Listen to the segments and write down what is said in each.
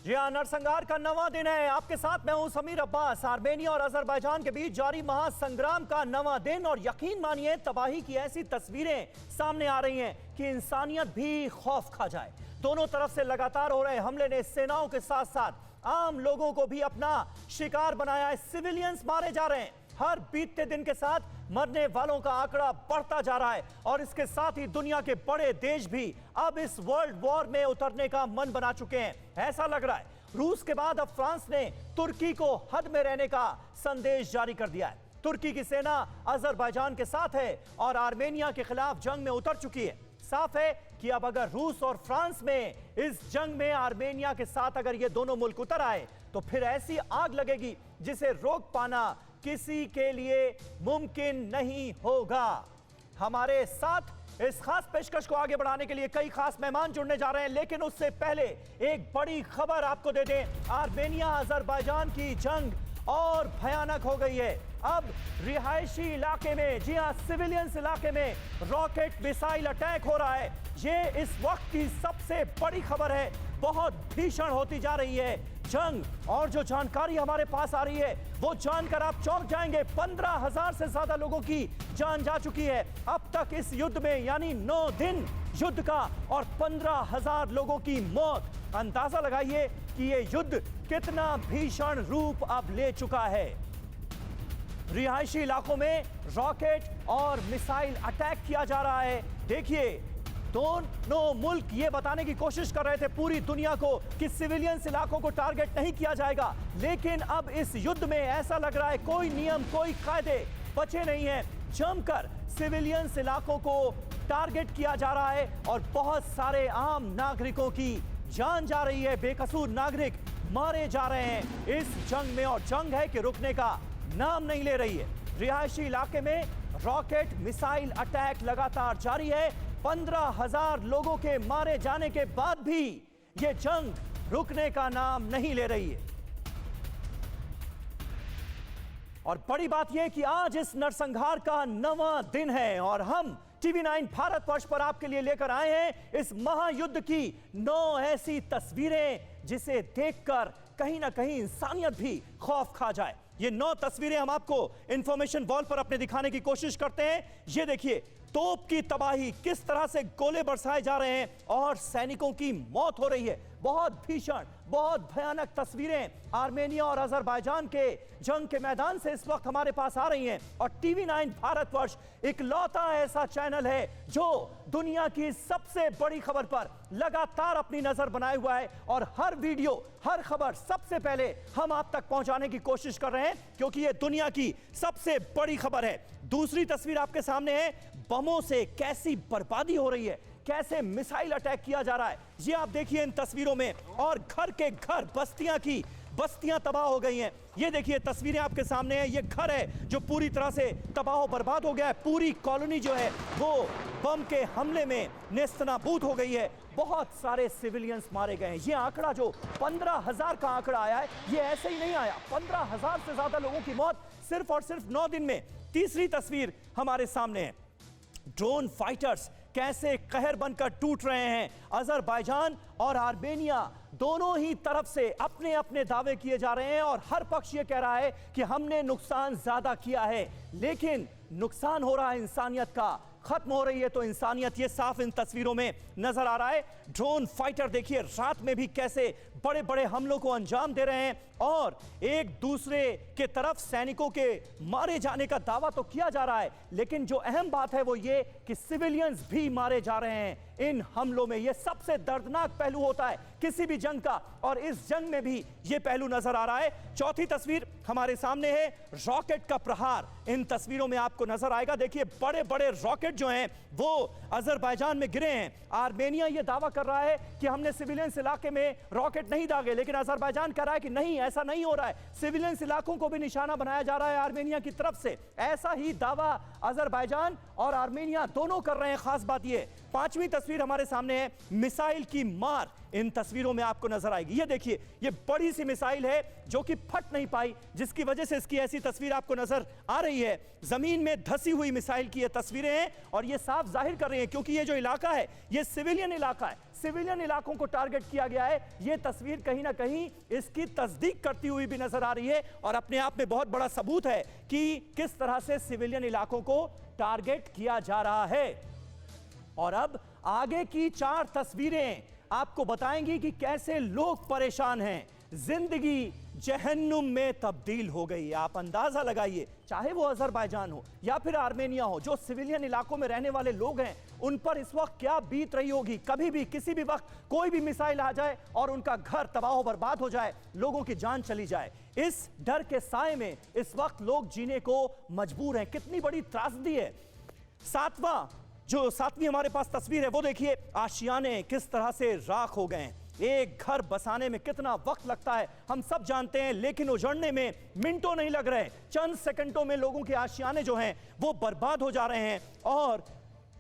जी हाँ, नरसंहार का नवा दिन है। आपके साथ मैं हूं समीर अब्बास। आर्मेनिया और अजरबैजान के बीच जारी महासंग्राम का नवा दिन और यकीन मानिए तबाही की ऐसी तस्वीरें सामने आ रही हैं कि इंसानियत भी खौफ खा जाए। दोनों तरफ से लगातार हो रहे हमले ने सेनाओं के साथ साथ आम लोगों को भी अपना शिकार बनाया है। सिविलियंस मारे जा रहे हैं। हर बीतते दिन के साथ मरने वालों का आंकड़ा बढ़ता जा रहा है और इसके साथ ही दुनिया के बड़े देश भी अब इस वर्ल्ड वॉर में उतरने का मन बना चुके हैं। ऐसा लग रहा है रूस के बाद अब फ्रांस ने तुर्की को हद में रहने का संदेश जारी कर दिया है। तुर्की की सेना अजरबैजान के साथ है और आर्मेनिया के खिलाफ जंग में उतर चुकी है। साफ है कि अब अगर रूस और फ्रांस में इस जंग में आर्मेनिया के साथ अगर ये दोनों मुल्क उतर आए तो फिर ऐसी आग लगेगी जिसे रोक पाना किसी के लिए मुमकिन नहीं होगा। हमारे साथ इस खास पेशकश को आगे बढ़ाने के लिए कई खास मेहमान जुड़ने जा रहे हैं, लेकिन उससे पहले एक बड़ी खबर आपको दे दें। आर्मेनिया अजरबैजान की जंग और भयानक हो गई है। अब रिहायशी इलाके में, जी हां, सिविलियंस इलाके में रॉकेट मिसाइल अटैक हो रहा है। ये इस वक्त की सबसे बड़ी खबर है। बहुत भीषण होती जा रही है जंग और जो जानकारी हमारे पास आ रही है वो जानकर आप चौंक जाएंगे। 15,000 से ज्यादा लोगों की जान जा चुकी है अब तक इस युद्ध में, यानी 9 दिन युद्ध का और 15,000 लोगों की मौत। अंदाजा लगाइए कि ये युद्ध कितना भीषण रूप अब ले चुका है। रिहायशी इलाकों में रॉकेट और मिसाइल अटैक किया जा रहा है। देखिए, दोनों मुल्क ये बताने की कोशिश कर रहे थे पूरी दुनिया को कि सिविलियंस इलाकों को टारगेट नहीं किया जाएगा, लेकिन अब इस युद्ध में ऐसा लग रहा है कोई नियम, कोई कायदे बचे नहीं हैं। जमकर सिविलियंस इलाकों को टारगेट किया जा रहा है और बहुत सारे आम नागरिकों की जान जा रही है। बेकसूर नागरिक मारे जा रहे हैं इस जंग में और जंग है कि रुकने का नाम नहीं ले रही है। रिहायशी इलाके में रॉकेट मिसाइल अटैक लगातार जारी है। 15,000 लोगों के मारे जाने के बाद भी यह जंग रुकने का नाम नहीं ले रही है। और बड़ी बात यह कि आज इस नरसंहार का नवा दिन है और हम TV9 भारतवर्ष पर आपके लिए लेकर आए हैं इस महायुद्ध की 9 ऐसी तस्वीरें जिसे देखकर कहीं ना कहीं इंसानियत भी खौफ खा जाए। ये 9 तस्वीरें हम आपको इंफॉर्मेशन वॉल पर अपने दिखाने की कोशिश करते हैं। ये देखिए, तोप की तबाही, किस तरह से गोले बरसाए जा रहे हैं और सैनिकों की मौत हो रही है। बहुत भीषण, बहुत भयानक तस्वीरें आर्मेनिया और अजरबैजान के जंग के मैदान से इस वक्त हमारे पास आ रही हैं और TV9 भारतवर्ष इकलौता ऐसा चैनल है जो दुनिया की सबसे बड़ी खबर पर लगातार अपनी नजर बनाए हुआ है और हर वीडियो, हर खबर सबसे पहले हम आप तक पहुंचाने की कोशिश कर रहे हैं क्योंकि यह दुनिया की सबसे बड़ी खबर है। दूसरी तस्वीर आपके सामने है, बमों से कैसी बर्बादी हो रही है, कैसे मिसाइल अटैक किया जा रहा है। ये आप देखिए इन तस्वीरों में, और घर के घर, बस्तियां तबाह हो गई हैं। ये देखिए तस्वीरें आपके सामने हैं। ये घर है जो पूरी तरह से तबाह बर्बाद हो गया है। पूरी कॉलोनी जो है वो बम के हमले में नेस्तनाबूद हो गई है। बहुत सारे सिविलियंस मारे गए हैं। ये आंकड़ा जो 15,000 का आंकड़ा आया है, ये ऐसे ही नहीं आया। 15,000 से ज्यादा लोगों की मौत सिर्फ और सिर्फ 9 दिन में। तीसरी तस्वीर हमारे सामने है, ड्रोन फाइटर्स कैसे कहर बनकर टूट रहे हैं। अजरबैजान और आर्मेनिया दोनों ही तरफ से अपने अपने दावे किए जा रहे हैं और हर पक्ष ये कह रहा है कि हमने नुकसान ज्यादा किया है, लेकिन नुकसान हो रहा है इंसानियत का, खत्म हो रही है तो इंसानियत। ये साफ इन तस्वीरों में नजर आ रहा है। ड्रोन फाइटर देखिए रात में भी कैसे बड़े बड़े हमलों को अंजाम दे रहे हैं और एक दूसरे के तरफ सैनिकों के मारे जाने का दावा तो किया जा रहा है, लेकिन जो अहम बात है वो ये कि सिविलियंस भी मारे जा रहे हैं इन हमलों में। यह सबसे दर्दनाक पहलू होता है किसी भी जंग का और इस जंग में भी यह पहलू नजर आ रहा है। चौथी तस्वीर हमारे सामने है, रॉकेट का प्रहार इन तस्वीरों में आपको नजर आएगा। देखिए बड़े बड़े रॉकेट जो हैं वो अजरबैजान में गिरे हैं। आर्मेनिया यह दावा कर रहा है कि हमने सिविलियंस इलाके में रॉकेट नहीं दागे, लेकिन अजरबैजान कह रहा है कि नहीं, ऐसा नहीं हो रहा है। सिविलियंस इलाकों को भी निशाना बनाया जा रहा है आर्मेनिया की तरफ से। ऐसा ही दावा अजरबैजान और आर्मेनिया दोनों कर रहे हैं। खास बात यह, 5वीं तस्वीर हमारे सामने है, मिसाइल की मार इन तस्वीर तस्वीरों में आपको नजर आएगी। ये देखिए, ये बड़ी सी मिसाइल है जो कि फट नहीं पाई, जिसकी वजह से इसकी ऐसी तस्वीर आपको नजर आ रही है। जमीन में धसी हुई मिसाइल की ये तस्वीरें हैं और ये साफ जाहिर कर रही हैं, क्योंकि ये जो इलाका है ये सिविलियन इलाका है, सिविलियन इलाकों को टारगेट किया गया है। ये तस्वीर कहीं ना कहीं इसकी तस्दीक करती हुई भी नजर आ रही है और अपने आप में बहुत बड़ा सबूत है कि किस तरह से सिविलियन इलाकों को टारगेट किया जा रहा है। और अब आगे की 4 तस्वीरें आपको बताएंगी कि कैसे लोग परेशान हैं, जिंदगी जहन्नुम में तब्दील हो गई। आप अंदाजा लगाइए, चाहे वो अजरबैजान हो या फिर आर्मेनिया हो, जो सिविलियन इलाकों में रहने वाले लोग हैं, उन पर इस वक्त क्या बीत रही होगी। कभी भी किसी भी वक्त कोई भी मिसाइल आ जाए और उनका घर तबाह बर्बाद हो जाए, लोगों की जान चली जाए, इस डर के साए में इस वक्त लोग जीने को मजबूर हैं। कितनी बड़ी त्रासदी है। सातवीं हमारे पास तस्वीर है, वो देखिए, आशियाने किस तरह से राख हो गए। एक घर बसाने में कितना वक्त लगता है हम सब जानते हैं, लेकिन उजड़ने में मिनटों नहीं लग रहे, चंद सेकंडों में लोगों के आशियाने जो हैं वो बर्बाद हो जा रहे हैं। और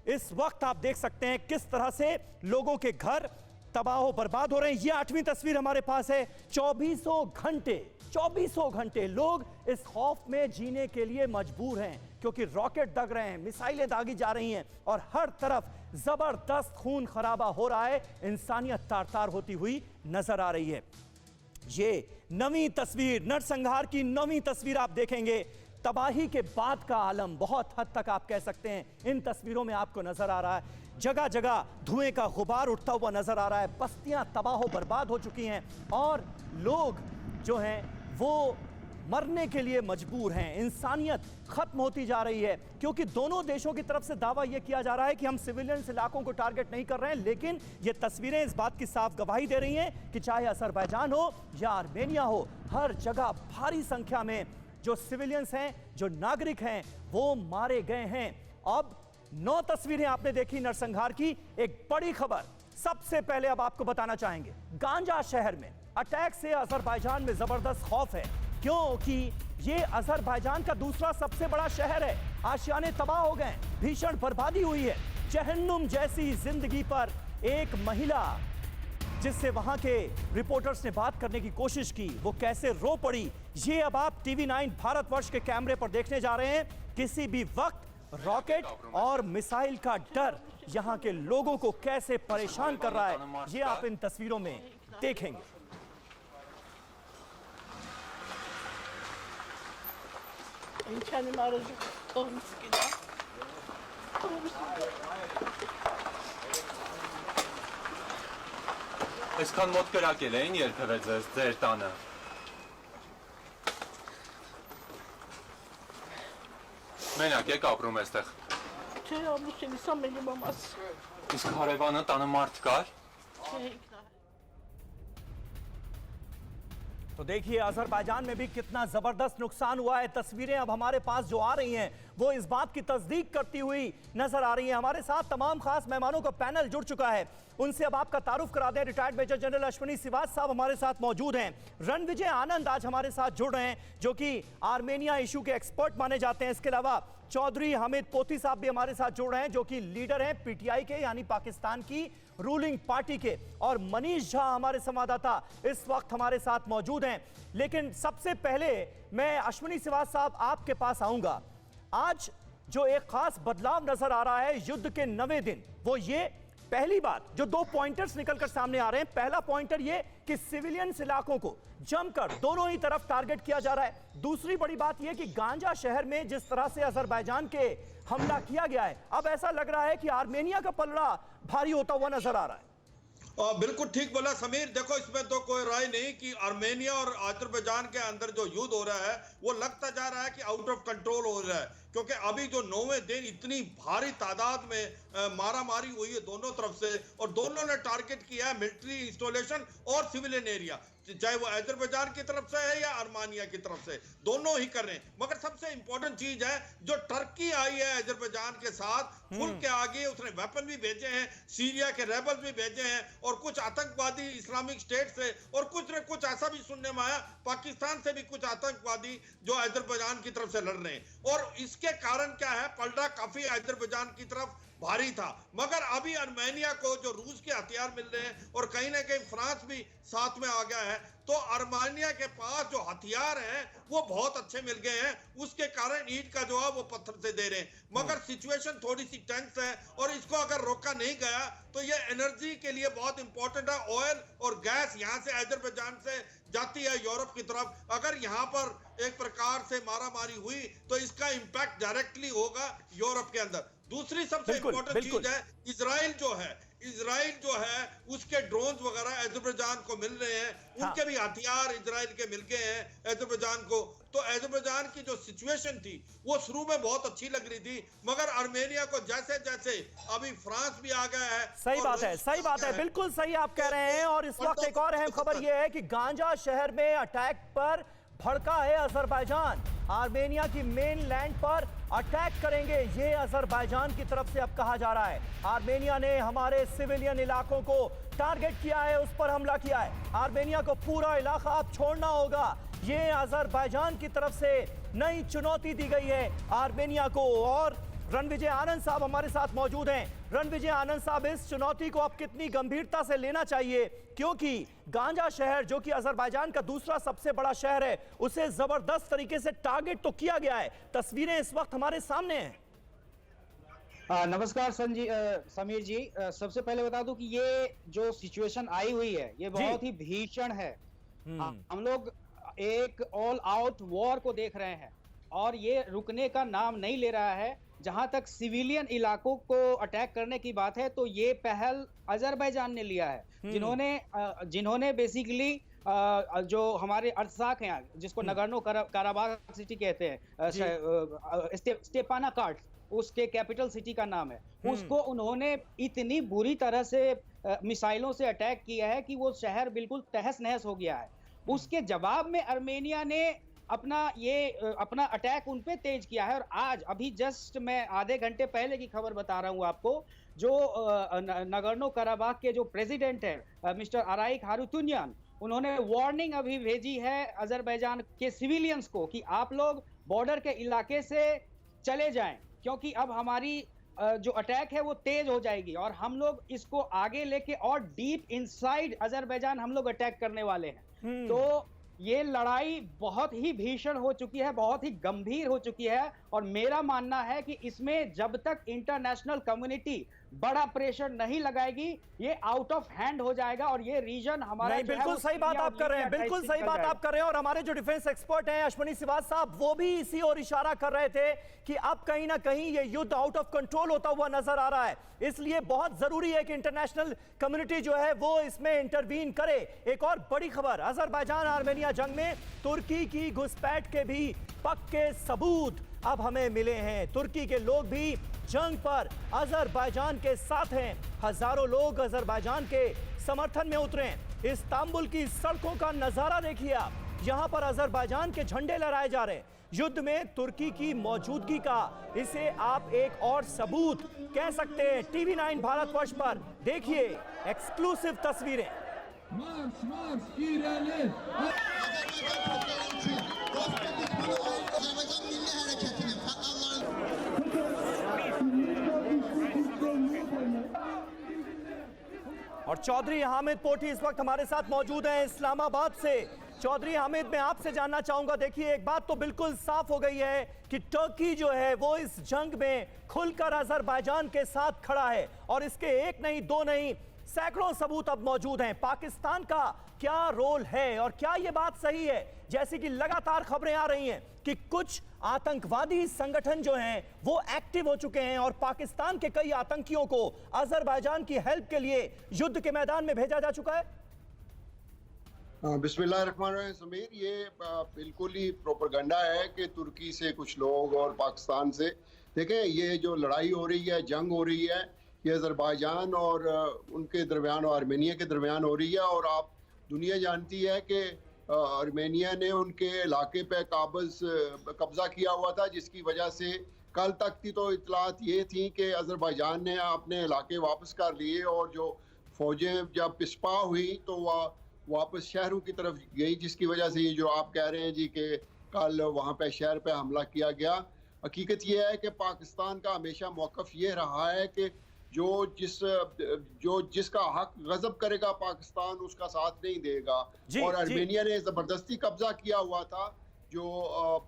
इस वक्त आप देख सकते हैं किस तरह से लोगों के घर तबाह बर्बाद हो रहे हैं। ये 8वीं तस्वीर हमारे पास है। 24 घंटे लोग इस खौफ में जीने के लिए मजबूर हैं, क्योंकि रॉकेट दग रहे हैं, मिसाइलें दागी जा रही हैं और हर तरफ जबरदस्त खून खराबा हो रहा है, इंसानियत तार-तार होती हुई नजर आ रही है। ये नवीं तस्वीर, नरसंहार की नवीं तस्वीर आप देखेंगे, तबाही के बाद का आलम बहुत हद तक आप कह सकते हैं इन तस्वीरों में आपको नजर आ रहा है। जगह जगह धुएं का गुबार उठता हुआ नजर आ रहा है, बस्तियां तबाह बर्बाद हो चुकी हैं और लोग जो हैं वो मरने के लिए मजबूर हैं। इंसानियत खत्म होती जा रही है, क्योंकि दोनों देशों की तरफ से दावा यह किया जा रहा है कि हम सिविलियन इलाकों को टारगेट नहीं कर रहे हैं, लेकिन ये तस्वीरें इस बात की साफ गवाही दे रही हैं कि चाहे अजरबैजान हो या आर्मेनिया हो, हर जगह भारी संख्या में जो सिविलियंस हैं, जो नागरिक हैं, वो मारे गए हैं। अब 9 तस्वीरें आपने देखी नरसंहार की। एक बड़ी खबर सबसे पहले अब आपको बताना चाहेंगे, गांजा शहर में अटैक से अजरबैजान में जबरदस्त खौफ है, क्योंकि ये अजरबैजान का दूसरा सबसे बड़ा शहर है। आशियाने तबाह हो गए, भीषण बर्बादी हुई है। जहन्नुम जैसी जिंदगी पर एक महिला, जिससे वहां के रिपोर्टर्स ने बात करने की कोशिश की, वो कैसे रो पड़ी, ये अब आप टीवी 9 भारतवर्ष के कैमरे पर देखने जा रहे हैं। किसी भी वक्त रॉकेट और मिसाइल का डर यहां के लोगों को कैसे परेशान कर रहा है, ये आप इन तस्वीरों में देखेंगे। Այսքան մոտ կրակել էին երբևէ ձեր տանը։ Մենակ եք ապրում այստեղ։ Չէ, ամուսինիս ամենի մամաս։ Իսկ հարևանը տանը մարդ կար։ Չէ, तो देखिए अजरबैजान में भी कितना जबरदस्त नुकसान हुआ है। तस्वीरें अब हमारे पास जो आ रही हैं वो इस बात की तस्दीक करती हुई नजर आ रही हैं। हमारे साथ तमाम खास मेहमानों का पैनल जुड़ चुका है, उनसे अब आपका तारुफ करा दें। Retired major general Ashwini Shrivas साहब हमारे साथ मौजूद हैं। रणविजय आनंद आज हमारे साथ जुड़ रहे हैं, जो कि आर्मेनिया इशू के एक्सपर्ट माने जाते हैं। इसके अलावा चौधरी हामिद पोती साहब भी हमारे साथ जुड़ रहे हैं, जो कि लीडर हैं पीटीआई के, यानी पाकिस्तान की रूलिंग पार्टी के। और मनीष झा हमारे संवाददाता इस वक्त हमारे साथ मौजूद हैं। लेकिन सबसे पहले मैं अश्विनी श्रीवास साहब आपके पास आऊंगा। आज जो एक खास बदलाव नजर आ रहा है युद्ध के 9वें दिन, वो ये पहली बात जो 2 पॉइंटर्स निकलकर सामने आ रहे हैं। पहला पॉइंटर ये कि सिविलियंस इलाकों को जमकर दोनों ही तरफ टारगेट किया जा रहा है। दूसरी बड़ी बात यह कि गांजा शहर में जिस तरह से अजरबैजान के हमला किया गया है, अब ऐसा लग रहा है कि आर्मेनिया का पलड़ा भारी होता हुआ नजर आ रहा है। बिल्कुल ठीक बोला समीर। देखो, इसमें तो कोई राय नहीं कि आर्मेनिया और अजरबैजान के अंदर जो युद्ध हो रहा है वो लगता जा रहा है कि आउट ऑफ कंट्रोल हो रहा है, क्योंकि अभी जो 9वें दिन इतनी भारी तादाद में मारामारी हुई है दोनों तरफ से, और दोनों ने टारगेट किया है मिलिट्री इंस्टॉलेशन और सिविलियन एरिया, चाहे वो अजरबैजान की तरफ से है या आर्मेनिया की तरफ से, दोनों ही कर रहे हैं। मगर सबसे इंपॉर्टेंट चीज है जो टर्की आई है अजरबैजान के साथ खुल के आगे, उसने वेपन भी भेजे हैं, सीरिया के रेबल्स भी भेजे हैं, और कुछ आतंकवादी इस्लामिक स्टेट से, और कुछ ऐसा भी सुनने में आया पाकिस्तान से भी कुछ आतंकवादी जो अजरबैजान की तरफ से लड़ रहे हैं। और इसके कारण क्या है, पलड़ा काफी अजरबैजान की तरफ भारी था। मगर अभी आर्मेनिया को जो रूस के हथियार मिल रहे हैं और कहीं ना कहीं फ्रांस भी साथ में आ गया है, तो आर्मेनिया के पास जो हथियार हैं वो बहुत अच्छे मिल गए हैं, उसके कारण ईंट का जवाब वो पत्थर से दे रहे हैं। मगर सिचुएशन थोड़ी सी टेंस है और इसको अगर रोका नहीं गया तो ये एनर्जी के लिए बहुत इंपॉर्टेंट है। ऑयल और गैस यहाँ से अजरबैजान से जाती है यूरोप की तरफ। अगर यहाँ पर एक प्रकार से मारामारी हुई तो इसका इंपैक्ट डायरेक्टली होगा यूरोप के अंदर। दूसरी सबसे इंपॉर्टेंट चीज है इजराइल जो है उसके ड्रोन्स वगैरह अजरबैजान को मिल रहे हैं, उनके भी हथियार इजराइल के मिल गए हैं अजरबैजान को। तो अजरबैजान की जो सिचुएशन थी वो शुरू में बहुत अच्छी लग रही थी, मगर आर्मेनिया को जैसे जैसे अभी फ्रांस भी आ गया है। सही बात है, बिल्कुल सही आप कह रहे हैं। और इस वक्त एक और अहम खबर यह है कि गांजा शहर में अटैक पर भड़का है अजरबैजान। आर्मेनिया की मेन लैंड पर अटैक करेंगे, ये अजरबैजान की तरफ से अब कहा जा रहा है। आर्मेनिया ने हमारे सिविलियन इलाकों को टारगेट किया है, उस पर हमला किया है। आर्मेनिया को पूरा इलाका अब छोड़ना होगा, ये अजरबैजान की तरफ से नई चुनौती दी गई है आर्मेनिया को। और रणविजय आनंद साहब हमारे साथ मौजूद हैं। रणविजय आनंद साहब, इस चुनौती को अब कितनी गंभीरता से लेना चाहिए, क्योंकि गांजा शहर जो कि अजरबैजान का दूसरा सबसे बड़ा शहर है, उसे जबरदस्त तरीके से टारगेट तो किया गया है। तस्वीरें इस वक्त हमारे सामने हैं। नमस्कार समीर जी, सबसे पहले बता दूं कि ये जो सिचुएशन आई हुई है ये बहुत ही भीषण है। हम लोग एक ऑल आउट वॉर को देख रहे हैं और ये रुकने का नाम नहीं ले रहा है। जहां तक सिविलियन इलाकों को अटैक करने की बात है तो ये पहल अजरबैजान ने लिया है, जिन्होंने बेसिकली जो हमारे अर्ज़ाक हैं जिसको नगर्नो काराबाख सिटी कहते हैं, स्टेपानाकार्ड उसके कैपिटल सिटी का नाम है, उसको उन्होंने इतनी बुरी तरह से मिसाइलों से अटैक किया है कि वो शहर बिल्कुल तहस नहस हो गया है। उसके जवाब में आर्मेनिया ने अपना अटैक उन पे तेज किया है। और आज अभी जस्ट मैं आधे घंटे पहले की खबर बता रहा हूं आपको, जो नगर्नो काराबाख के जो प्रेसिडेंट है मिस्टर अराइक हारुतुनियान, उन्होंने वार्निंग अभी भेजी है अजरबैजान के सिविलियंस को कि आप लोग बॉर्डर के इलाके से चले जाएं, क्योंकि अब हमारी जो अटैक है वो तेज हो जाएगी और हम लोग इसको आगे लेके और डीप इनसाइड अजरबैजान हम लोग अटैक करने वाले हैं। तो ये लड़ाई बहुत ही भीषण हो चुकी है, बहुत ही गंभीर हो चुकी है और मेरा मानना है कि इसमें जब तक इंटरनेशनल कम्युनिटी बड़ा प्रेशर नहीं लगाएगी ये आउट ऑफ हैंड हो जाएगा और ये रीजन हमारा बिल्कुल सही बात आप कर रहे हैं, बिल्कुल सही बात आप कर रहे हैं। और हमारे जो डिफेंस एक्सपर्ट हैं अश्विनी सिवाज साहब, वो भी इसी ओर इशारा कर रहे थे कि अब कहीं ना कहीं ये युद्ध आउट ऑफ कंट्रोल होता हुआ नजर आ रहा है, इसलिए बहुत जरूरी है कि इंटरनेशनल कम्युनिटी जो है वो इसमें इंटरवीन करे। एक और बड़ी खबर, अजरबैजान आर्मेनिया जंग में तुर्की की घुसपैठ के भी पक्के सबूत अब हमें मिले हैं। तुर्की के लोग भी जंग पर अजरबैजान के साथ हैं, हजारों लोग अजरबैजान के समर्थन में उतरे हैं। इस्तांबुल की सड़कों का नजारा देखिए आप, यहां पर अजरबैजान के झंडे लहराए जा रहे हैं। युद्ध में तुर्की की मौजूदगी का इसे आप एक और सबूत कह सकते हैं। टीवी 9 भारतवर्ष पर देखिए एक्सक्लूसिव तस्वीरें। और चौधरी हामिद पोठी इस वक्त हमारे साथ मौजूद हैं इस्लामाबाद से। चौधरी हामिद, मैं आपसे जानना चाहूंगा, देखिए एक बात तो बिल्कुल साफ हो गई है कि तुर्की जो है वो इस जंग में खुलकर अजरबैजान के साथ खड़ा है और इसके एक नहीं दो नहीं सैकड़ों सबूत अब मौजूद हैं। पाकिस्तान का क्या रोल है और क्या यह बात सही है, जैसे कि लगातार खबरें आ रही हैं कि कुछ आतंकवादी संगठन जो हैं वो एक्टिव हो चुके हैं और पाकिस्तान के कई आतंकियों को अजरबैजान की हेल्प के लिए युद्ध के मैदान में भेजा जा चुका है? बिस्मिल्लाहिर्रहमानिर्रहीम समीर, ये बिल्कुल ही प्रोपेगेंडा है कि तुर्की से कुछ लोग और पाकिस्तान से, देखें ये जो लड़ाई हो रही है, जंग हो रही है, ये अजरबैजान और उनके दरमियान और आर्मेनिया के दरमियान हो रही है। और आप दुनिया जानती है कि आर्मेनिया ने उनके इलाके पे कब्जा किया हुआ था, जिसकी वजह से कल तक की तो इतलात ये थी कि अजरबैजान ने अपने इलाके वापस कर लिए और जो फौजें जब पिस्पा हुई तो वह वापस शहरों की तरफ गई, जिसकी वजह से ये जो आप कह रहे हैं जी कि कल वहाँ पे शहर पे हमला किया गया। हकीकत ये है कि पाकिस्तान का हमेशा मौक़िफ़ ये रहा है कि जिसका हक गजब करेगा पाकिस्तान उसका साथ नहीं देगा। और आर्मेनिया ने ज़बरदस्ती कब्जा किया हुआ था जो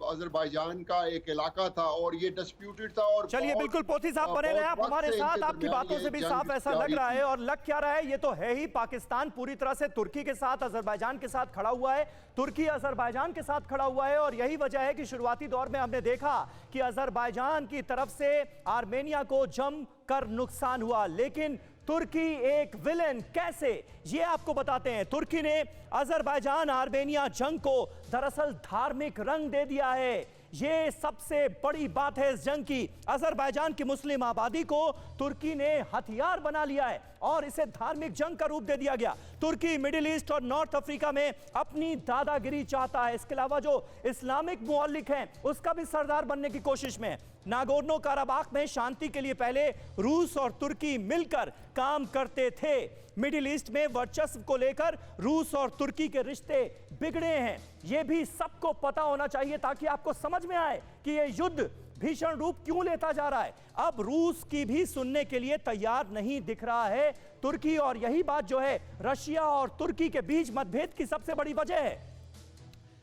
अज़रबैजान का एक इलाका था और ये डिस्प्यूटेड था। और चलिए बिल्कुल पोथी साहब बने रहे आप हमारे साथ, आपकी बातों से भी साफ ऐसा लग रहा है। और लग क्या रहा है, ये तो है ही, पाकिस्तान पूरी तरह से तुर्की के साथ, अज़रबैजान के साथ खड़ा हुआ है, तुर्की अज़रबैजान के साथ खड़ा हुआ है। और यही वजह है कि शुरुआती दौर में हमने देखा कि अज़रबैजान की तरफ से आर्मेनिया को जमकर नुकसान हुआ, लेकिन तुर्की एक विलेन कैसे, ये आपको बताते हैं। तुर्की ने अज़रबैजान आर्मेनिया जंग को दरअसल धार्मिक रंग दे दिया है। ये सबसे बड़ी बात है इस जंग की। अज़रबैजान की मुस्लिम आबादी को तुर्की ने हथियार बना लिया है और इसे धार्मिक जंग का रूप दे दिया गया। तुर्की मिडिल ईस्ट और नॉर्थ अफ्रीका में अपनी दादागिरी चाहता है। इसके अलावा जो इस्लामिक मुअल्लिक हैं उसका भी सरदार बनने की कोशिश में। नागोर्नो काराबाख में शांति के लिए पहले रूस और तुर्की मिलकर काम करते थे। मिडिल ईस्ट में वर्चस्व को लेकर रूस और तुर्की के रिश्ते बिगड़े हैं। यह भी सबको पता होना चाहिए ताकि आपको समझ में आए कि यह युद्ध भीषण रूप क्यों लेता जा रहा है। अब रूस की भी सुनने के लिए तैयार नहीं दिख रहा है तुर्की, और यही बात जो है रशिया और तुर्की के बीच मतभेद की सबसे बड़ी वजह है।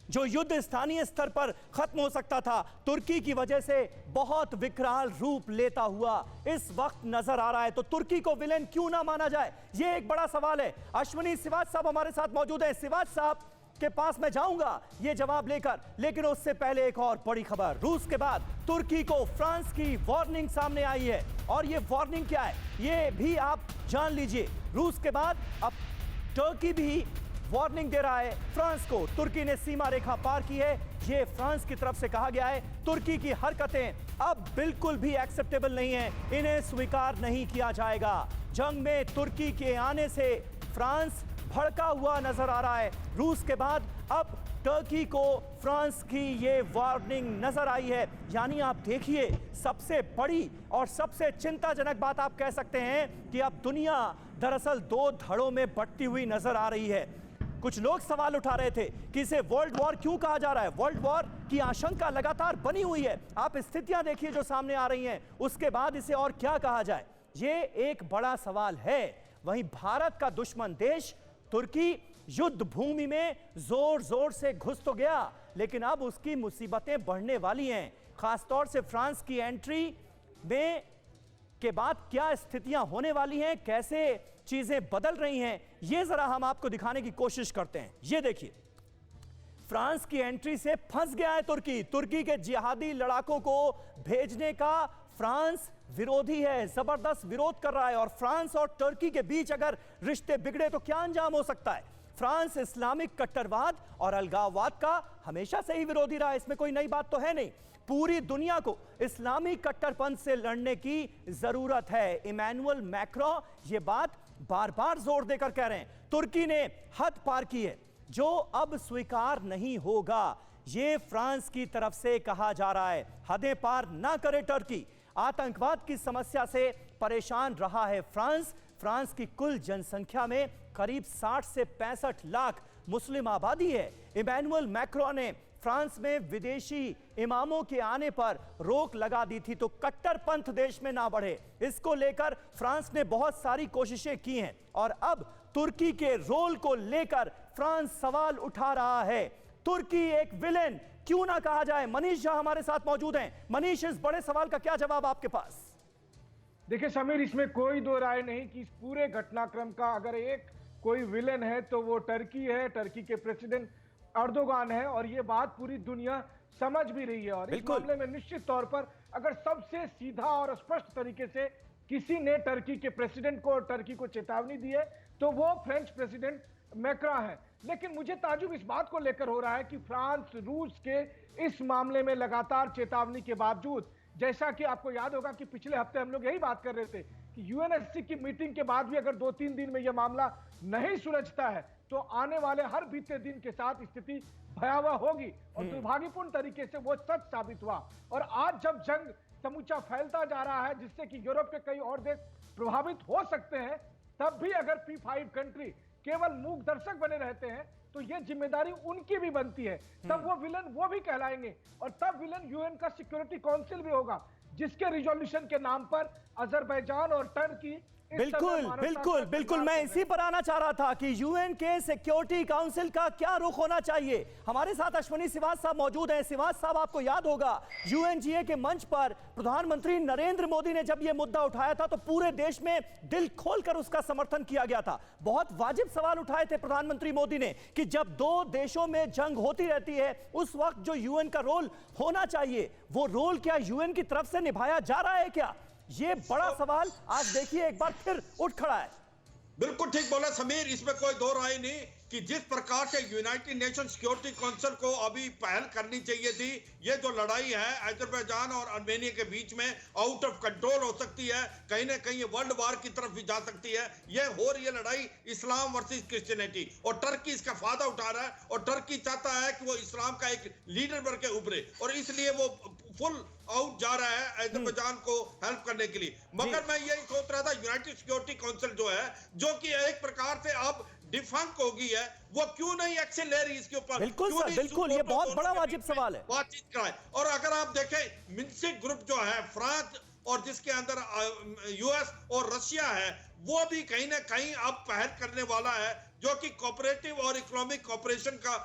जो युद्ध स्थानीय स्तर पर खत्म हो सकता था, तुर्की की वजह से बहुत विकराल रूप लेता हुआ इस वक्त नजर आ रहा है। तो तुर्की को विलेन क्यों ना माना जाए, यह एक बड़ा सवाल है। अश्विनी सिवाज साहब हमारे साथ मौजूद हैं। सिवाज साहब के पास मैं जाऊंगा ये जवाब लेकर, लेकिन उससे पहले एक और बड़ी खबर। रूस के बाद तुर्की को फ्रांस की वार्निंग सामने आई है, और ये वार्निंग क्या है ये भी आप जान लीजिए। रूस के बाद अब तुर्की भी वार्निंग दे रहा है फ्रांस को। तुर्की ने सीमा रेखा पार की है, ये फ्रांस की तरफ से कहा गया है। तुर्की की हरकतें अब बिल्कुल भी एक्सेप्टेबल नहीं है, इन्हें स्वीकार नहीं किया जाएगा। जंग में तुर्की के आने से फ्रांस भड़का हुआ नजर आ रहा है। रूस के बाद अब तुर्की को फ्रांस की ये वार्निंग नजर आई है। यानी आप देखिए, सबसे बड़ी और सबसे चिंताजनक बात आप कह सकते हैं कि अब दुनिया दरअसल दो धड़ों में बंटती हुई नजर आ रही है। कुछ लोग सवाल उठा रहे थे कि इसे वर्ल्ड वॉर क्यों कहा जा रहा है। वर्ल्ड वॉर की आशंका लगातार बनी हुई है। आप स्थितियां देखिए जो सामने आ रही हैं, उसके बाद इसे और क्या कहा जाए, ये एक बड़ा सवाल है। वहीं भारत का दुश्मन देश तुर्की युद्ध भूमि में जोर जोर से घुस तो गया, लेकिन अब उसकी मुसीबतें बढ़ने वाली हैं। खासतौर से फ्रांस की एंट्री में के बाद क्या स्थितियां होने वाली हैं, कैसे चीजें बदल रही हैं, ये जरा हम आपको दिखाने की कोशिश करते हैं। ये देखिए, फ्रांस की एंट्री से फंस गया है तुर्की। तुर्की के जिहादी लड़ाकों को भेजने का फ्रांस विरोधी है, जबरदस्त विरोध कर रहा है। और फ्रांस और तुर्की के बीच अगर रिश्ते बिगड़े तो क्या अंजाम हो सकता है। फ्रांस इस्लामिक कट्टरवाद और अलगाववाद का हमेशा से ही विरोधी रहा है, इसमें कोई नई बात तो है नहीं। पूरी दुनिया को इस्लामी कट्टरपंथ से लड़ने की जरूरत है। इमैनुअल मैक्रो ये बात बार बार जोर देकर कह रहे हैं। तुर्की ने हद पार की है, जो अब स्वीकार नहीं होगा, ये फ्रांस की तरफ से कहा जा रहा है। हदें पार ना करे तुर्की। आतंकवाद की समस्या से परेशान रहा है फ्रांस। फ्रांस की कुल जनसंख्या में करीब 60 से 65 लाख मुस्लिम आबादी है। इमैनुअल मैक्रो ने फ्रांस में विदेशी इमामों के आने पर रोक लगा दी थी तो कट्टरपंथ देश में ना बढ़े, इसको लेकर फ्रांस ने बहुत सारी कोशिशें की हैं। और अब तुर्की के रोल को लेकर फ्रांस सवाल उठा रहा है। तुर्की एक विलेन क्यों ना कहा जाए। मनीष झा हमारे साथ मौजूद हैं। मनीष, इस बड़े सवाल का क्या जवाब आपके पास? देखिए समीर, इसमें कोई दो राय नहीं कि इस पूरे घटनाक्रम का अगर एक कोई विलेन है तो वो टर्की है। टर्की के प्रेसिडेंट अर्दोगान है, और ये बात पूरी दुनिया समझ भी रही है। और इस मामले में निश्चित तौर पर अगर सबसे सीधा और स्पष्ट तरीके से किसी ने टर्की के प्रेसिडेंट को और टर्की को चेतावनी दी है तो वो फ्रेंच प्रेसिडेंट मैक्रा है। लेकिन मुझे ताजुब इस बात को लेकर हो रहा है कि फ्रांस रूस के इस मामले में लगातार चेतावनी के बावजूद, जैसा कि आपको याद होगा कि पिछले हफ्ते हम लोग यही बात कर रहे थे कि यूएनएससी की मीटिंग के बाद भी अगर 2-3 दिन में यह मामला नहीं सुलझता है तो आने वाले हर बीते दिन के साथ स्थिति भयावह होगी। और दुर्भाग्यपूर्ण तरीके से वो सच साबित हुआ। और आज जब जंग समूचा फैलता जा रहा है जिससे कि यूरोप के कई और देश प्रभावित हो सकते हैं, तब भी अगर P5 कंट्री केवल मूक दर्शक बने रहते हैं तो ये जिम्मेदारी उनकी भी बनती है। तब वो विलन वो भी कहलाएंगे और तब विलन यूएन का सिक्योरिटी काउंसिल भी होगा, जिसके रिजोल्यूशन के नाम पर अजरबैजान और टर्की बिल्कुल बिल्कुल बिल्कुल, मैं इसी पर आना चाह रहा था कि यूएन के सिक्योरिटी काउंसिल का क्या रुख होना चाहिए। हमारे साथ अश्विनी श्रीवास्तव साहब मौजूद हैं। श्रीवास्तव साहब, आपको याद होगा यूएनजीए के मंच पर प्रधानमंत्री नरेंद्र मोदी ने जब यह मुद्दा उठाया था तो पूरे देश में दिल खोलकर उसका समर्थन किया गया था। बहुत वाजिब सवाल उठाए थे प्रधानमंत्री मोदी ने कि जब दो देशों में जंग होती रहती है उस वक्त जो यूएन का रोल होना चाहिए वो रोल क्या यूएन की तरफ से निभाया जा रहा है क्या? ये बड़ा सवाल आज देखिए एक बार फिर उठ खड़ा है। बिल्कुल ठीक बोला समीर, इसमें कोई दो राय नहीं कि जिस प्रकार से यूनाइटेड नेशन सिक्योरिटी काउंसिल को अभी पहल करनी चाहिए थी, ये जो लड़ाई है अजरबैजान और आर्मेनिया के बीच में आउट ऑफ कंट्रोल हो सकती है, कहीं ना कहीं वर्ल्ड वार की तरफ भी जा सकती है। ये हो रही है लड़ाई इस्लाम वर्सेस क्रिश्चियनिटी और टर्की इसका फायदा उठा रहा है और टर्की चाहता है कि वो इस्लाम का एक लीडर बन के उभरे और इसलिए वो फुल आउट जा रहा है अजरबैजान को हेल्प करने के लिए। मगर मैं यही सोच रहा था यूनाइटेड सिक्योरिटी काउंसिल जो है, जो कि एक प्रकार से अब डिफंक हो गई है, वो क्यों नहीं एक्शन ले रही इसके ऊपर? बिल्कुल सर, बिल्कुल, ये बहुत बड़ा वाजिब सवाल है। बातचीत कराए। और अगर आप देखें मिन्स्क ग्रुप जो है फ्रांस और जिसके अंदर यूएस और रशिया है, वो भी कहीं ना कहीं अब पहल करने वाला है, जो कि कोऑपरेटिव और इकोनॉमिक कोऑपरेशन का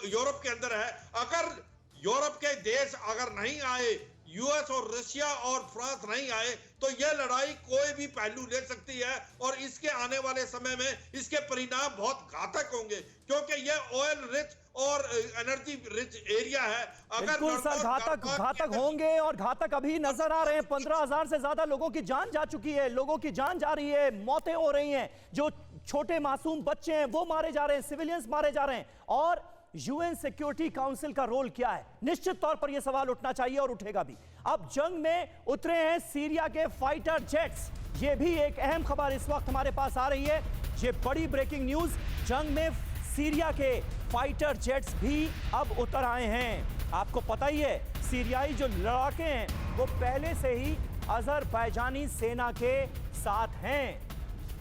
यूरोप के अंदर है। अगर यूरोप के देश अगर नहीं आए, यूएस और रशिया और फ्रांस नहीं आए, तो यह लड़ाई कोई भी पहलू ले सकती है और इसके आने वाले समय में इसके परिणाम बहुत घातक होंगे, क्योंकि यह ऑयल रिच और एनर्जी रिच एरिया है। बिल्कुल सर, घातक होंगे और घातक अभी नजर आ रहे हैं। 15,000 से ज्यादा लोगों की जान जा चुकी है, लोगों की जान जा रही है, मौतें हो रही हैं, जो छोटे मासूम बच्चे हैं वो मारे जा रहे हैं, सिविलियंस मारे जा रहे हैं। और यूएन सिक्योरिटी काउंसिल का रोल क्या है? निश्चित तौर पर यह सवाल उठना चाहिए और उठेगा भी। अब जंग में उतरे हैं सीरिया के फाइटर जेट्स, यह भी एक अहम खबर इस वक्त हमारे पास आ रही है। ये बड़ी ब्रेकिंग न्यूज, जंग में सीरिया के फाइटर जेट्स भी अब उतर आए हैं। आपको पता ही है सीरियाई जो लड़ाके हैं वो पहले से ही अजरबैजानी सेना के साथ हैं।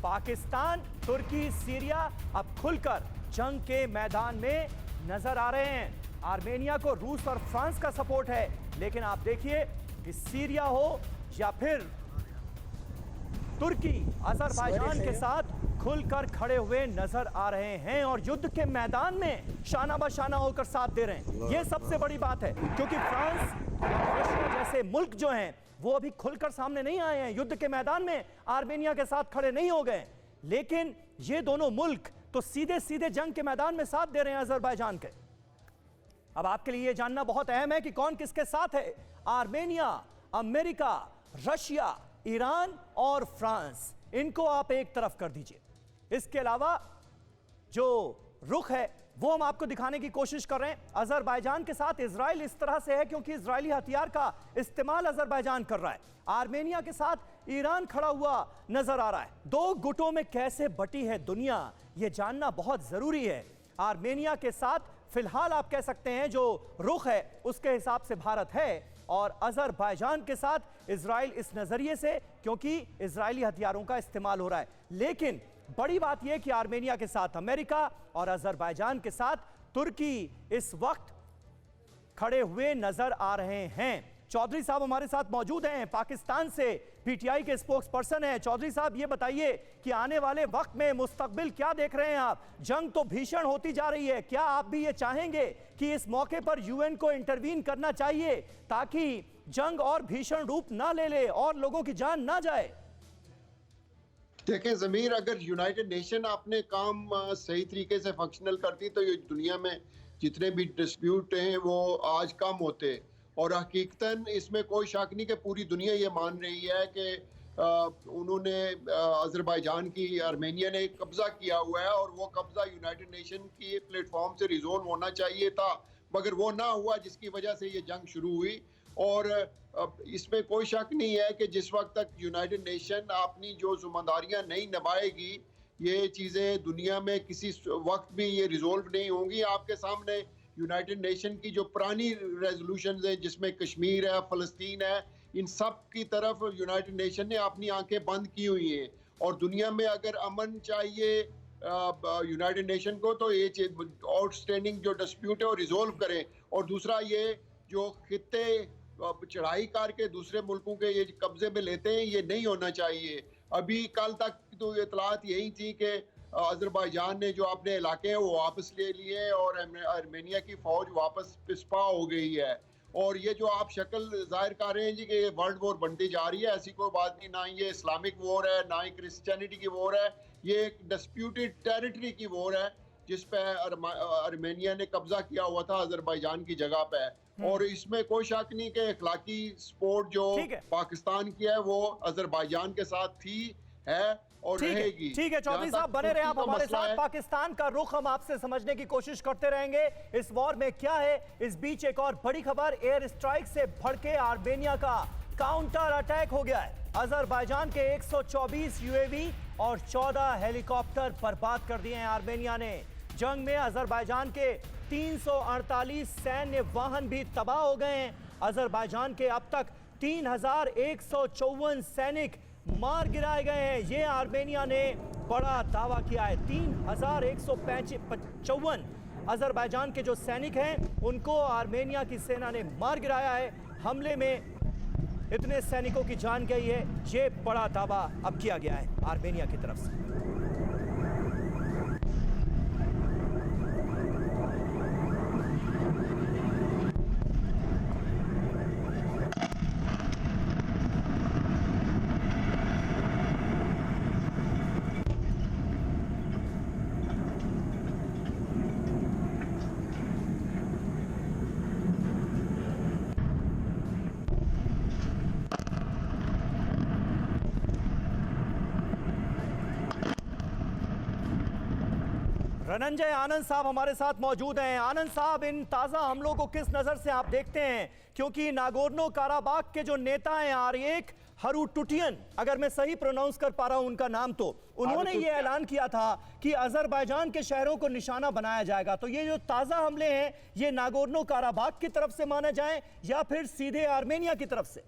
पाकिस्तान, तुर्की, सीरिया अब खुलकर जंग के मैदान में नजर आ रहे हैं। आर्मेनिया को रूस और फ्रांस का सपोर्ट है, लेकिन आप देखिए कि सीरिया हो या फिर तुर्की अजरबैजान के साथ खुलकर खड़े हुए नजर आ रहे हैं और युद्ध के मैदान में शाना बशाना होकर साथ दे रहे हैं। यह सबसे बड़ी बात है, क्योंकि फ्रांस और रशिया जैसे मुल्क जो हैं वो अभी खुलकर सामने नहीं आए हैं, युद्ध के मैदान में आर्मेनिया के साथ खड़े नहीं हो गए। लेकिन ये दोनों मुल्क तो सीधे सीधे जंग के मैदान में साथ दे रहे हैं अजरबैजान के। अब आपके लिए यह जानना बहुत अहम है कि कौन किसके साथ है। आर्मेनिया, अमेरिका, रशिया, ईरान और फ्रांस, इनको आप एक तरफ कर दीजिए। इसके अलावा जो रुख है वो हम आपको दिखाने की कोशिश कर रहे हैं। अजरबैजान के साथ इजराइल इस तरह से है क्योंकि इजरायली हथियार का इस्तेमाल अजरबैजान कर रहा है। आर्मेनिया के साथ ईरान खड़ा हुआ नजर आ रहा है। दो गुटों में कैसे बटी है दुनिया, यह जानना बहुत जरूरी है। आर्मेनिया के साथ फिलहाल आप कह सकते हैं जो रुख है उसके हिसाब से भारत है, और अजरबैजान के साथ इजराइल इस नजरिए से क्योंकि इजरायली हथियारों का इस्तेमाल हो रहा है। लेकिन बड़ी बात यह कि आर्मेनिया के साथ अमेरिका और अजरबैजान के साथ तुर्की इस वक्त खड़े हुए नजर आ रहे हैं। चौधरी साहब हमारे साथ मौजूद हैं, पाकिस्तान से पीटीआई के स्पोक्स पर्सन हैं। चौधरी साहब ये बताइए कि आने वाले वक्त में मुस्तकबिल क्या देख रहे हैं आप? जंग तो भीषण होती जा रही है, क्या आप भी ये चाहेंगे कि इस मौके पर यूएन को इंटरवीन करना चाहिए ताकि जंग और भीषण रूप ना ले और लोगों की जान ना जाए? देखें ज़मीर, अगर यूनाइटेड नेशन अपने काम सही तरीके से फंक्शनल करती तो ये दुनिया में जितने भी डिस्प्यूट हैं वो आज कम होते। और हकीकतन इसमें कोई शक नहीं कि पूरी दुनिया ये मान रही है कि उन्होंने अजरबैजान की आर्मेनिया ने कब्जा किया हुआ है और वो कब्जा यूनाइटेड नेशन की प्लेटफॉर्म से रिजोल्व होना चाहिए था, मगर वो ना हुआ, जिसकी वजह से ये जंग शुरू हुई। और इसमें कोई शक नहीं है कि जिस वक्त तक यूनाइटेड नेशन अपनी जो जिम्मेदारियां नहीं निभाएगी, ये चीज़ें दुनिया में किसी वक्त भी ये रिजोल्व नहीं होंगी। आपके सामने यूनाइटेड नेशन की जो पुरानी रेजोल्यूशंस हैं जिसमें कश्मीर है, फ़लस्तीन है, इन सब की तरफ यूनाइटेड नेशन ने अपनी आंखें बंद की हुई हैं। और दुनिया में अगर अमन चाहिए यूनाइटेड नेशन को, तो ये आउटस्टैंडिंग जो डिस्प्यूट है वो रिजोल्व करें। और दूसरा, ये जो खित्ते चढ़ाई करके दूसरे मुल्कों के ये कब्जे में लेते हैं, ये नहीं होना चाहिए। अभी कल तक तो इतलात यही थी कि अजरबैजान ने जो अपने इलाके हैं वो वापस ले लिए और आर्मेनिया की फौज वापस पिस्पा हो गई है। और ये जो आप शक्ल जाहिर कर रहे हैं जी कि ये वर्ल्ड वॉर बनती जा रही है, ऐसी कोई बात नहीं। ना ये इस्लामिक वॉर है, ना ही क्रिश्चियनिटी की वॉर है, ये एक डिस्प्यूटेड टेरिटरी की वॉर है जिस पे आर्मेनिया ने कब्जा किया हुआ था अजरबैजान की जगह पे। और इसमें कोई शक नहीं कि इखलाकी सपोर्ट जो पाकिस्तान की है वो अजरबैजान के साथ थी, है और रहेगी। ठीक है चौधरी साहब, बने रहे आप हमारे साथ। पाकिस्तान का रुख हम आपसे समझने की कोशिश करते रहेंगे, इस वॉर में क्या है। इस बीच एक और बड़ी खबर, एयर स्ट्राइक से भड़के आर्मेनिया का काउंटर अटैक हो गया है। अजरबैजान के 124 यूएवी और 14 हेलीकॉप्टर बर्बाद कर दिए हैं आर्मेनिया ने। जंग में अजरबैजान के 348 सैन्य वाहन भी तबाह हो गए हैं। अजरबैजान के अब तक 3154 सैनिक मार गिराए गए हैं। ये आर्मेनिया ने बड़ा दावा किया है। 3155 अजरबैजान के जो सैनिक हैं उनको आर्मेनिया की सेना ने मार गिराया है। हमले में इतने सैनिकों की जान गई है, ये बड़ा दावा अब किया गया है आर्मेनिया की तरफ से। रनंजय आनंद साहब हमारे साथ मौजूद हैं। आनंद साहब, इन ताज़ा हमलों को किस नज़र से आप देखते हैं? क्योंकि नागोर्नो काराबाग के जो नेता हैं आर्येक हरुटुटियन, अगर मैं सही प्रोनाउंस कर पा रहा हूं उनका नाम, तो उन्होंने ये ऐलान किया था कि अजरबैजान के शहरों को निशाना बनाया जाएगा। तो ये जो ताज़ा हमले हैं ये नागोर्नो काराबाग की तरफ से माने जाएं या फिर सीधे आर्मेनिया की तरफ से?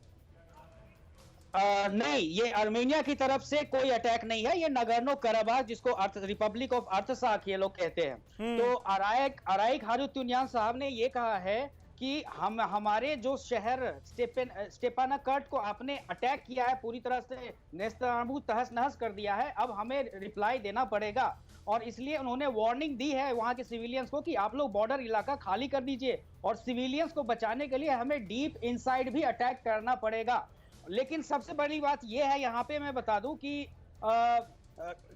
नहीं, ये आर्मेनिया की तरफ से कोई अटैक नहीं है। ये नगोर्नो कराबाख, जिसको रिपब्लिक ऑफ आर्थसाख ये लोग कहते हैं। तो अराइक हारुतुनियान साहब ने ये कहा है कि हमारे जो शहर स्टेपानाकर्ट को आपने अटैक किया है, पूरी तरह से नेस्तनाबूद तहस नहस कर दिया है, अब हमें रिप्लाई देना पड़ेगा। और इसलिए उन्होंने वार्निंग दी है वहां के सिविलियंस को कि आप लोग बॉर्डर इलाका खाली कर दीजिए और सिविलियंस को बचाने के लिए हमें डीप इनसाइड भी अटैक करना पड़ेगा। लेकिन सबसे बड़ी बात यह है, यहाँ पे मैं बता दूं कि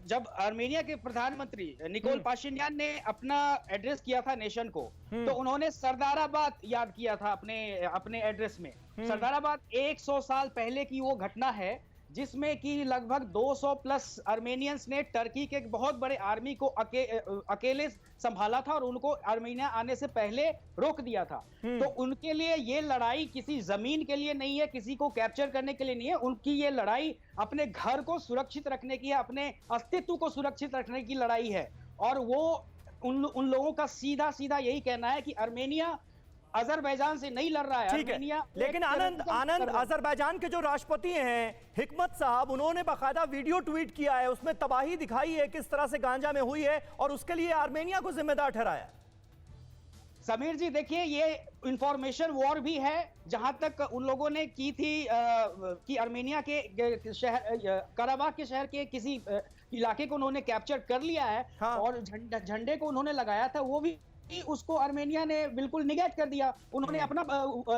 जब आर्मेनिया के प्रधानमंत्री निकोल पाशिन्यान ने अपना एड्रेस किया था नेशन को, तो उन्होंने सरदाराबाद याद किया था अपने एड्रेस में। सरदाराबाद 100 साल पहले की वो घटना है जिसमें कि लगभग 200 प्लस आर्मेनियंस ने टर्की के एक बहुत बड़े आर्मी को अकेले संभाला था और उनको आर्मेनिया आने से पहले रोक दिया था। तो उनके लिए ये लड़ाई किसी जमीन के लिए नहीं है, किसी को कैप्चर करने के लिए नहीं है। उनकी ये लड़ाई अपने घर को सुरक्षित रखने की है, अपने अस्तित्व को सुरक्षित रखने की लड़ाई है। और वो उन लोगों का सीधा सीधा यही कहना है कि आर्मेनिया अजरबैजान से नहीं लड़ रहा है। ठीक है, लेकिन आनंद अजरबैजान के जो राष्ट्रपति हैं हिकमत साहब, उन्होंने बाकायदा वीडियो ट्वीट किया है, उसमें तबाही दिखाई है किस तरह से गांजा में हुई है और उसके लिए आर्मेनिया को जिम्मेदार ठहराया। समीर जी देखिए, ये इंफॉर्मेशन वॉर भी है। जहां तक उन लोगों ने की थी कि आर्मेनिया के शहर कराबाग के शहर के किसी इलाके को उन्होंने कैप्चर कर लिया है। हाँ। और झंडे को उन्होंने लगाया था, वो भी उसको आर्मेनिया ने बिल्कुल निगेट कर दिया। उन्होंने अपना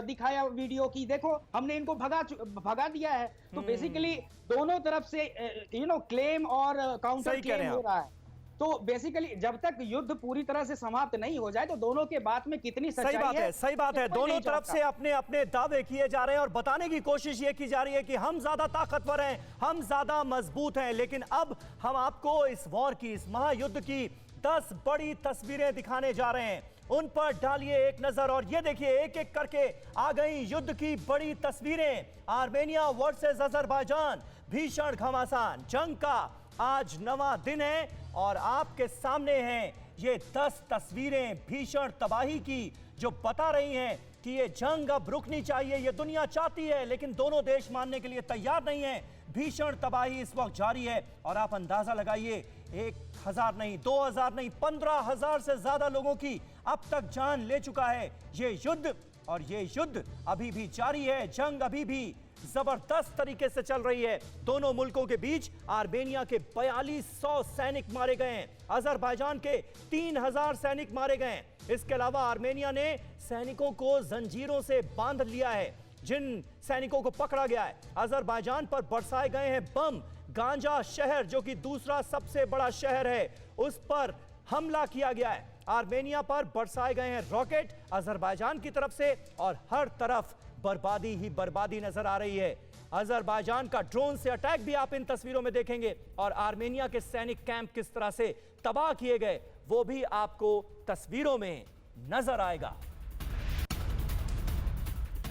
दिखाया वीडियो की, देखो हमने इनको भगा दिया है। तो बेसिकली दोनों तरफ से क्लेम और काउंटर क्लेम हो रहा है। तो बेसिकली जब तक युद्ध पूरी तरह से समाप्त नहीं हो जाए तो दोनों के बात में कितनी सच्चाई है, सही बात है। दोनों तरफ से अपने अपने दावे किए जा रहे हैं और बताने की कोशिश ये की जा रही है कि हम ज्यादा ताकतवर हैं, हम ज्यादा मजबूत हैं। लेकिन अब हम आपको इस वॉर की, इस महायुद्ध की 10 बड़ी तस्वीरें दिखाने जा रहे हैं, उन पर डालिए एक नजर। और ये देखिए, एक एक करके आ गई युद्ध की बड़ी तस्वीरें। आर्मेनिया वर्सेस अजरबैजान, भीषण घमासान जंग का आज नवा दिन है और आपके सामने हैं ये 10 तस्वीरें भीषण तबाही की, जो बता रही हैं कि ये जंग अब रुकनी चाहिए। ये दुनिया चाहती है लेकिन दोनों देश मानने के लिए तैयार नहीं है। भीषण तबाही इस वक्त जारी है और आप अंदाजा लगाइए 1000 नहीं, 2000 नहीं, 15,000 से ज्यादा लोगों की अब तक जान ले चुका है ये युद्ध। और ये युद्ध अभी भी जारी है, जंग अभी भी जबरदस्त तरीके से चल रही है। दोनों मुल्कों के बीच आर्मेनिया के 4200 सैनिक मारे गए हैं, अजरबैजान के 3000 सैनिक मारे गए हैं। इसके अलावा आर्मेनिया ने सैनिकों को जंजीरों से बांध लिया है, जिन सैनिकों को पकड़ा गया है। अजरबैजान पर बरसाए गए हैं बम। गांजा शहर जो कि दूसरा सबसे बड़ा शहर है, उस पर हमला किया गया है। आर्मेनिया पर बरसाए गए हैं रॉकेट अजरबैजान की तरफ से और हर तरफ बर्बादी ही बर्बादी नजर आ रही है। अजरबैजान का ड्रोन से अटैक भी आप इन तस्वीरों में देखेंगे और आर्मेनिया के सैनिक कैंप किस तरह से तबाह किए गए वो भी आपको तस्वीरों में नजर आएगा।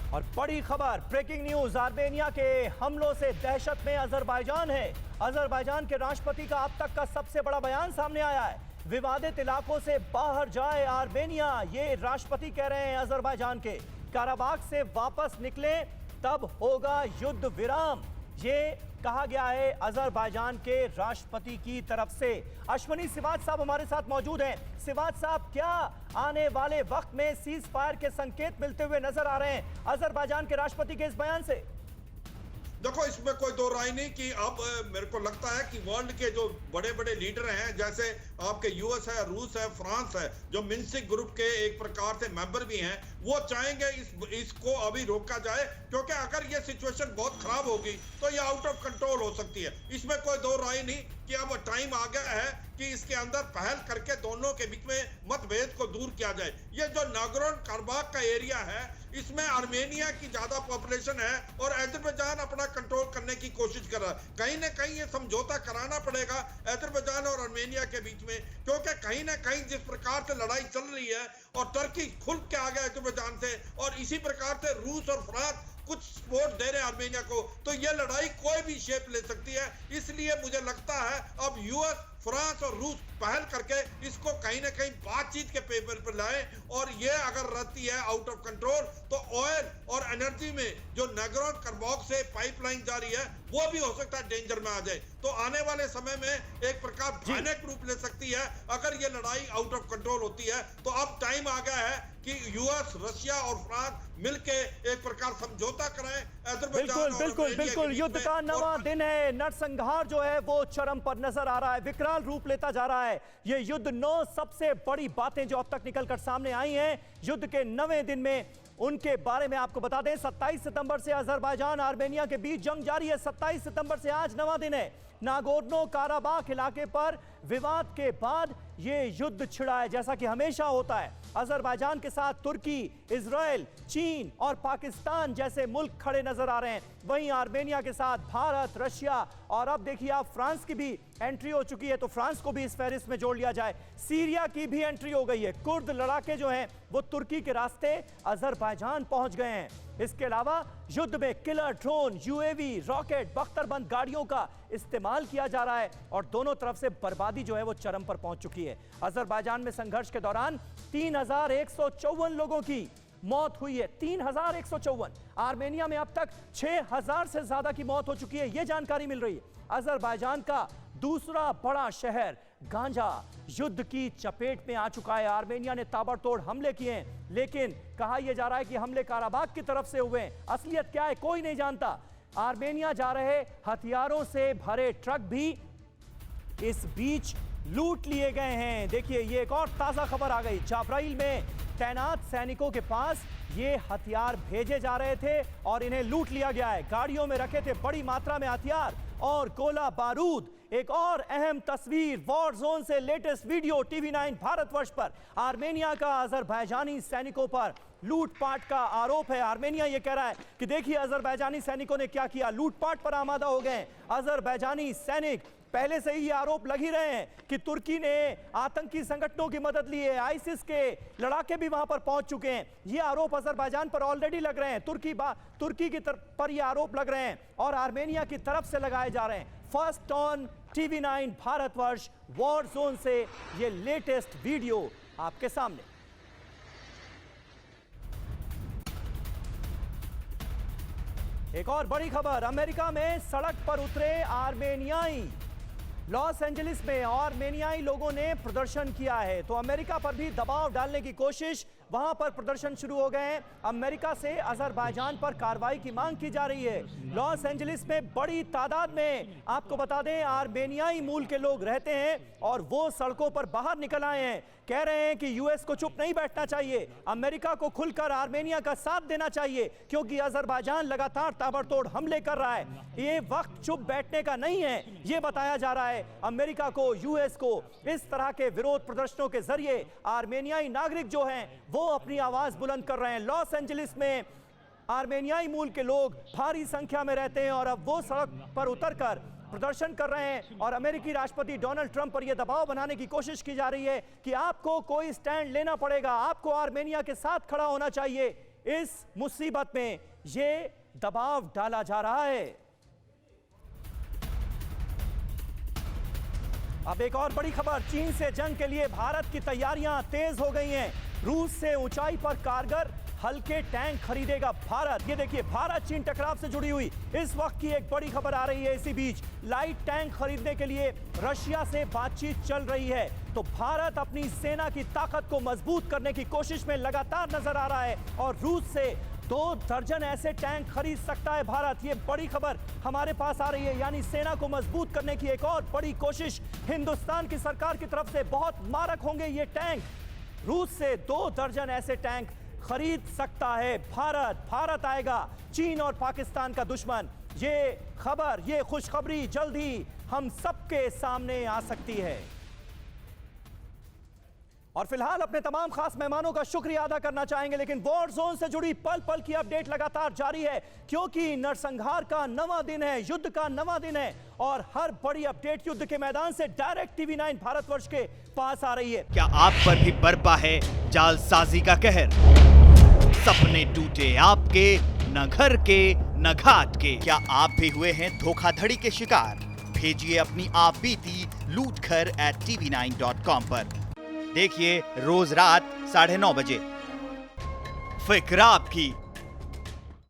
और बड़ी खबर, ब्रेकिंग न्यूज, आर्मेनिया के हमलों से दहशत में अजरबैजान है। अजरबैजान के राष्ट्रपति का अब तक का सबसे बड़ा बयान सामने आया है। विवादित इलाकों से बाहर जाए आर्मेनिया, ये राष्ट्रपति कह रहे हैं अजरबैजान के। काराबाख से वापस निकले तब होगा युद्ध विराम, ये कहा गया है अजरबैजान के राष्ट्रपति की तरफ से। अश्वनी सिवाज साहब हमारे साथ मौजूद हैं। सिवाज साहब, क्या आने वाले वक्त में सीज फायर के संकेत मिलते हुए नजर आ रहे हैं अजरबैजान के राष्ट्रपति के इस बयान से? देखो, इसमें कोई दो राय नहीं कि अब मेरे को लगता है कि वर्ल्ड के जो बड़े बड़े लीडर हैं, जैसे आपके यूएस है, रूस है, फ्रांस है, जो मिन्स्क ग्रुप के एक प्रकार से मेंबर भी हैं, वो चाहेंगे इसको अभी रोका जाए, क्योंकि अगर ये सिचुएशन बहुत खराब होगी तो ये आउट ऑफ कंट्रोल हो सकती है। इसमें कोई दो राय नहीं कि अब टाइम आ गया है कि इसके अंदर पहल करके दोनों के बीच में मतभेद को दूर किया जाए। ये जो नागोर्नो कराबाख का एरिया है, इसमें आर्मेनिया की ज्यादा पॉपुलेशन है और अजरबैजान अपना कंट्रोल करने की कोशिश कर रहा है। कहीं ना कहीं ये समझौता कराना पड़ेगा अजरबैजान और आर्मेनिया के बीच में, क्योंकि कहीं ना कहीं जिस प्रकार से लड़ाई चल रही है और टर्की खुल के आ गया अजरबैजान से और इसी प्रकार से रूस और फ्रांस कुछ सपोर्ट दे रहे हैं आर्मेनिया को, तो ये लड़ाई कोई भी शेप ले सकती है। इसलिए मुझे लगता है अब यूएस, फ्रांस और रूस पहल करके इसको कहीं ना कहीं बातचीत के पेपर पर लाए, और ये अगर रहती है आउट ऑफ कंट्रोल तो ऑयल और एनर्जी में जो नागोर्नो कराबाख से पाइपलाइन जारी है वो भी हो सकता है डेंजर में आ जाए। तो आने वाले समय में एक प्रकार भयानक रूप ले सकती है अगर ये लड़ाई आउट ऑफ कंट्रोल होती है। तो अब टाइम आ गया है कि यूएस, रशिया और फ्रांस मिलके एक प्रकार समझौता कराएं। बिल्कुल बिल्कुल बिल्कुल, युद्ध का नवा दिन है, नरसंहार जो है वो चरम पर नजर आ रहा है, विकराल रूप लेता जा रहा है। ये युद्ध 9 सबसे बड़ी बातें जो अब तक निकलकर सामने आई हैं युद्ध के 9वें दिन में, उनके बारे में आपको बता दें। 27 सितंबर से अजरबैजान आर्मेनिया के बीच जंग जारी है। 27 सितंबर से आज 9वां दिन है। नागोर्नो कराबाख इलाके पर विवाद के बाद ये युद्ध छिड़ा है, जैसा कि हमेशा होता है। अजरबैजान के साथ तुर्की, इजराइल, चीन और पाकिस्तान जैसे मुल्क खड़े नजर आ रहे हैं। वहीं आर्मेनिया के साथ भारत, रशिया और अब देखिए आप फ्रांस की भी एंट्री हो चुकी है, तो फ्रांस को भी इस फहरिस्त में जोड़ लिया जाए। सीरिया की भी एंट्री हो गई है। कुर्द लड़ाके जो हैं वो तुर्की के रास्ते अजरबैजान पहुंच गए हैं। इसके अलावा युद्ध में किलर ड्रोन, यूएवी, रॉकेट, बख्तरबंद गाड़ियों का इस्तेमाल किया जा रहा है और दोनों तरफ से बर्बादी जो है वो चरम पर पहुंच चुकी है। अजरबैजान में संघर्ष के दौरान 3154 लोगों की मौत हुई है। 3154। आर्मेनिया में अब तक 6000 से ज्यादा की मौत हो चुकी है, यह जानकारी मिल रही है। अजरबैजान का दूसरा बड़ा शहर गांजा युद्ध की चपेट में आ चुका है। आर्मेनिया ने ताबड़तोड़ हमले किए हैं, लेकिन कहा यह जा रहा है कि हमले काराबाख की तरफ से हुए हैं। असलियत क्या है कोई नहीं जानता। आर्मेनिया जा रहे हथियारों से भरे ट्रक भी इस बीच लूट लिए गए हैं। देखिए ये एक और ताजा खबर आ गई। जाफराइल में तैनात सैनिकों के पास ये हथियार भेजे जा रहे थे और इन्हें लूट लिया गया है। गाड़ियों में रखे थे बड़ी मात्रा में हथियार और गोला बारूद। एक और अहम तस्वीर, वॉर जोन से लेटेस्ट वीडियो TV9 भारतवर्ष पर। आर्मेनिया का अजरबैजानी सैनिकों पर लूटपाट का आरोप है। आर्मेनिया यह कह रहा है कि देखिए अजरबैजानी सैनिकों ने क्या किया, लूटपाट पर आमादा हो गए। अजरबैजानी सैनिक पहले से ही ये आरोप लग ही रहे हैं कि तुर्की ने आतंकी संगठनों की मदद ली है, आईसिस के लड़ाके भी वहां पर पहुंच चुके हैं। ये आरोप अजरबैजान पर ऑलरेडी लग रहे हैं। तुर्की की तरफ पर ये आरोप लग रहे हैं और आर्मेनिया की तरफ से लगाए जा रहे हैं। First on TV9 Bharatvarsh war zone से ये लेटेस्ट वीडियो आपके सामने। एक और बड़ी खबर, अमेरिका में सड़क पर उतरे आर्मेनियाई। लॉस एंजलिस में आर्मेनियाई लोगों ने प्रदर्शन किया है, तो अमेरिका पर भी दबाव डालने की कोशिश, वहां पर प्रदर्शन शुरू हो गए हैं। अमेरिका से अजरबैजान पर कार्रवाई की मांग की जा रही है। लॉस एंजलिस में बड़ी तादाद में, आपको बता दें, आर्मेनियाई मूल के लोग रहते हैं और वो सड़कों पर बाहर निकल आए हैं। कह रहे हैं कि यूएस को चुप नहीं बैठना चाहिए, अमेरिका को खुलकर आर्मेनिया का साथ देना चाहिए, क्योंकि अजरबैजान लगातार ताबड़तोड़ हमले कर रहा है। ये वक्त चुप बैठने का नहीं है, ये बताया जा रहा है। अमेरिका को, यूएस को इस तरह के विरोध प्रदर्शनों के जरिए आर्मेनियाई नागरिक जो हैं वो अपनी आवाज बुलंद कर रहे हैं। लॉस एंजलिस में आर्मेनियाई मूल के लोग भारी संख्या में रहते हैं और अब वो सड़क पर उतरकर प्रदर्शन कर रहे हैं और अमेरिकी राष्ट्रपति डोनाल्ड ट्रंप पर यह दबाव बनाने की कोशिश की जा रही है कि आपको कोई स्टैंड लेना पड़ेगा, आपको आर्मेनिया के साथ खड़ा होना चाहिए। इस मुसीबत में यह दबाव डाला जा रहा है। अब एक और बड़ी खबर, चीन से जंग के लिए भारत की तैयारियां तेज हो गई हैं। रूस से ऊंचाई पर कारगर हल्के टैंक खरीदेगा भारत। ये देखिए, भारत चीन टकराव से जुड़ी हुई इस वक्त की एक बड़ी खबर आ रही है। इसी बीच लाइट टैंक खरीदने के लिए रशिया से बातचीत चल रही है, तो भारत अपनी सेना की ताकत को मजबूत करने की कोशिश में लगातार नजर आ रहा है और रूस से 2 दर्जन ऐसे टैंक खरीद सकता है भारत। ये बड़ी खबर हमारे पास आ रही है, यानी सेना को मजबूत करने की एक और बड़ी कोशिश हिंदुस्तान की सरकार की तरफ से। बहुत मारक होंगे ये टैंक। रूस से 2 दर्जन ऐसे टैंक खरीद सकता है भारत। भारत आएगा चीन और पाकिस्तान का दुश्मन। ये खबर, ये खुशखबरी जल्द ही हम सबके सामने आ सकती है। और फिलहाल अपने तमाम खास मेहमानों का शुक्रिया अदा करना चाहेंगे, लेकिन वॉर जोन से जुड़ी पल पल की अपडेट लगातार जारी है, क्योंकि नरसंहार का नवा दिन है, युद्ध का नवा दिन है और हर बड़ी अपडेट युद्ध के मैदान से डायरेक्ट टीवी9 भारतवर्ष के पास आ रही है। क्या आप पर भी बरपा है जालसाजी का कहर? सपने टूटे आपके, न घर के न घाट के। क्या आप भी हुए हैं धोखाधड़ी के शिकार? भेजिए अपनी आप बीती lootkhar@tv9.com पर। देखिए रोज रात 9:30 बजे। फिक्र आपकी,